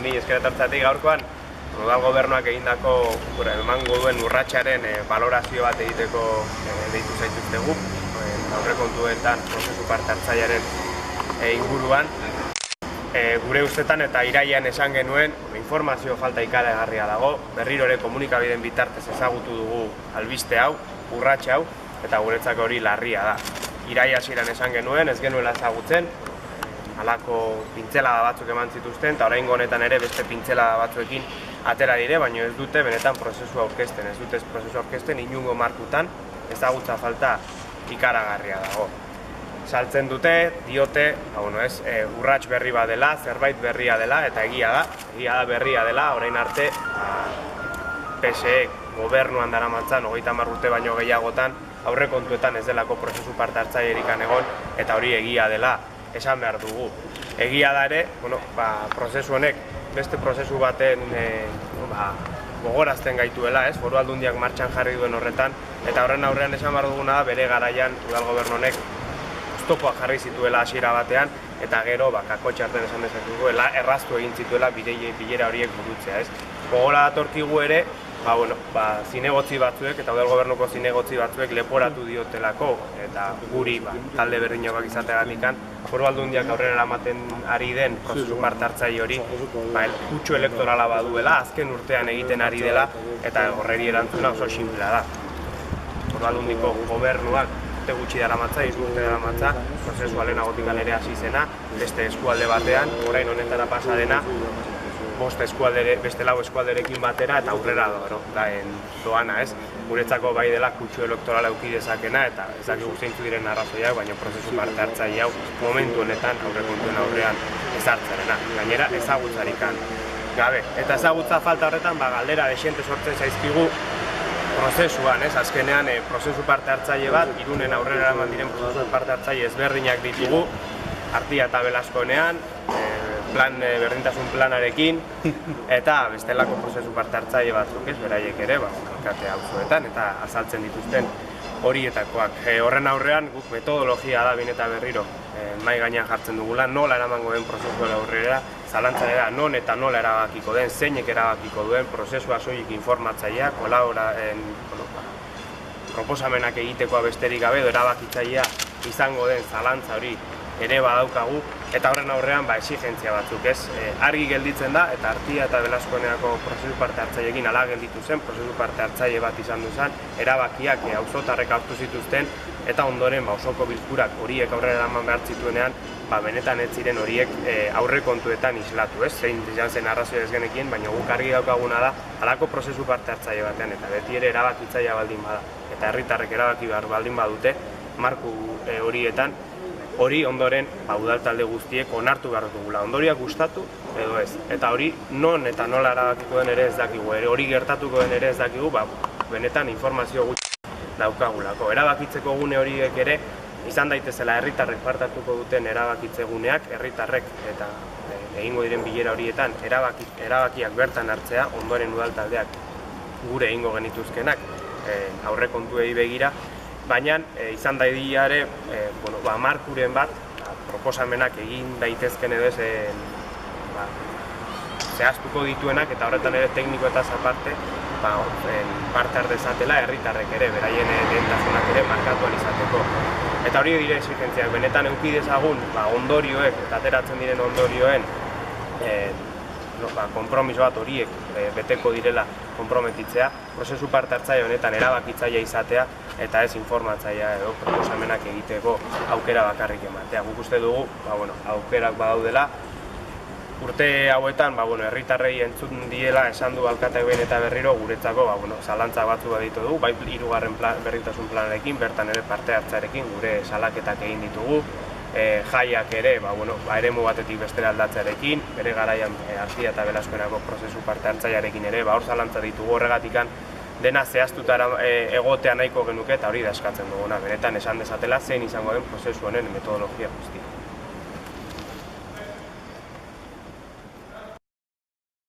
Ni eskeretartzatik gaurkoan udal gobernuak egindako emango duen urratsaren balorazio bat egiteko deitu zaituztegu aurrekontuetan prozesu parte hartzailearen inguruan. Gure ustetan eta irailean esan genuen informazio falta ikaragarria dago, berriro ere komunikabideen bitartez ezagutu dugu albiste hau, urratsa hau, eta guretzako hori larria da. Iraila hasieran esan genuen, ez genuela ezagutzen, halako pintzelada batzuk eman zituzten, eta oraingo honetan ere beste pintzelada batzuekin atera dire, baina ez dute benetan prozesu aurkezten, ez dute prozesu aurkezten inungo markutan ezagutza falta ikaragarria dago. Saltzen dute, diote, urrats berri bat dela, zerbait berria dela, eta egia da berria dela, orain arte PSE gobernuan daramatzan 30 urte baino gehiagotan aurrekontuetan ez delako prozesu parte hartzailerik egon, eta hori egia dela esan behar dugu. Egia da ere, prozesu honek beste prozesu baten gogorazten gaituela, Foru Aldundiak martxan jarri duen horretan, eta horren aurrean esan behar duguna da bere garaian udal gobernu honek oztopoak jarri zituela hasiera batean, eta gero kakotxarten esan dezakegu erraztu egin zituela bilera horiek burutzea. Gogora datorkigu ere, zinegotzi batzuek eta udal gobernuko zinegotzi batzuek leporatu diotelako, eta guri talde berdinoak izateagatik Foru Aldundiak aurrera eramaten ari den prozesu parte hartzaile hori kutsu elektorala baduela, azken urtean egiten ari dela, eta horreri erantzuna oso sinplea da. Foru Aldundiko gobernuak urte gutxi daramatza, urte daramatza, prozesua lehenagotik ere hasi zena, beste eskualde batean, orain honetara pasa dena, beste lau eskualderekin batera eta aurrera doana, Guretzako bai dela kutsu elektorala eduki dezakena eta ez dakigu zeintzuk diren arrazoiak, baina prozesu parte hartzaile hau momentu honetan aurrekontuen aurrean ezartzarena. Gainera ezagutzarik gabe. Eta ezagutza falta horretan galdera dexente sortzen zaizkigu prozesuan, azkenean prozesu parte hartzaile bat, Irunen aurrera eraman diren prozesu parte hartzaile ezberdinak ditugu, Artia eta Belaskoenean, berdintasun planarekin, eta bestelako prozesu parte hartzaile batzuk beraiek ere, alkate auzoetan eta azaltzen dituzten horietakoak. Horren aurrean guk metodologia da behin eta berriro mahai gainean jartzen dugula, nola eramango den prozesua aurrera, zalantza da non eta nola erabakiko den, zeinek erabakiko duen, prozesua soilik informatzailea, proposamenak egitekoa besterik gabe, erabakitzailea izango den zalantza hori ere badaukagu, eta horren aurrean exigentzia batzuk argi gelditzen da, eta Artia eta Belaskoeneako prozesu parte hartzaileekin hala gelditu zen, prozesu parte hartzaile bat izan duzan, erabakiak auzotarrek hartu zituzten, eta ondoren osoko bilkurak horiek aurrera eraman behar zituenean, benetan ez ziren horiek aurrekontuetan islatu, zein izan zen arrazoi ez genekien, baina guk argi daukaguna da, halako prozesu parte hartzaile batean, eta beti ere erabakitzailea baldin bada, eta herritarrek erabaki behar baldin badute, marku horietan, hori ondoren udal talde guztiek onartu behar dugula. Ondoriak gustatu edo ez. Eta hori non eta nola erabakiko den ere ez dakigu. Hori gertatuko den ere ez dakigu, benetan informazio gutxi daukagulako. Erabakitzeko gune horiek ere izan daitezela herritarrek partatuko duten erabakitze guneak, herritarrek eta egingo diren bilera horietan erabakiak bertan hartzea, ondoren udal taldeak gure egingo genituzkenak aurrekontuei begira, baina izan daidiare markuren bat proposamenak egin daitezken edo zehaztuko dituenak, eta horretan ere teknikoetaz aparte parte har dezatela herritarrek ere, beraien lehentasunak ere markatuan izateko. Eta hori dire exigentziak, benetan eduki dezagun ondorioek eta ateratzen diren ondorioen konpromiso bat horiek beteko direla konprometitzea, prozesu parte hartzaile honetan erabakitzailea izatea eta ez informatzailea edo proposamenak egiteko aukera bakarrik ematea. Guk uste dugu, aukerak badaudela, urte hauetan, herritarrei entzun diela esan du alkateak behin eta berriro, guretzako, zalantza batzu baditu dugu, bai 3. berdintasun planarekin, bertan ere parte hartzarekin, gure salaketak egin ditugu, jaiak ere, eremu batetik bestera aldatzearekin, bere garaian Artia eta Belaskoenako prozesu parte hartzailearekin ere, hor zalantza ditugu horregatikan dena zehaztuta egotea nahiko genuke, eta hori da eskatzen duguna, benetan esan dezatela zein izango den prozesu honen metodologia guztia.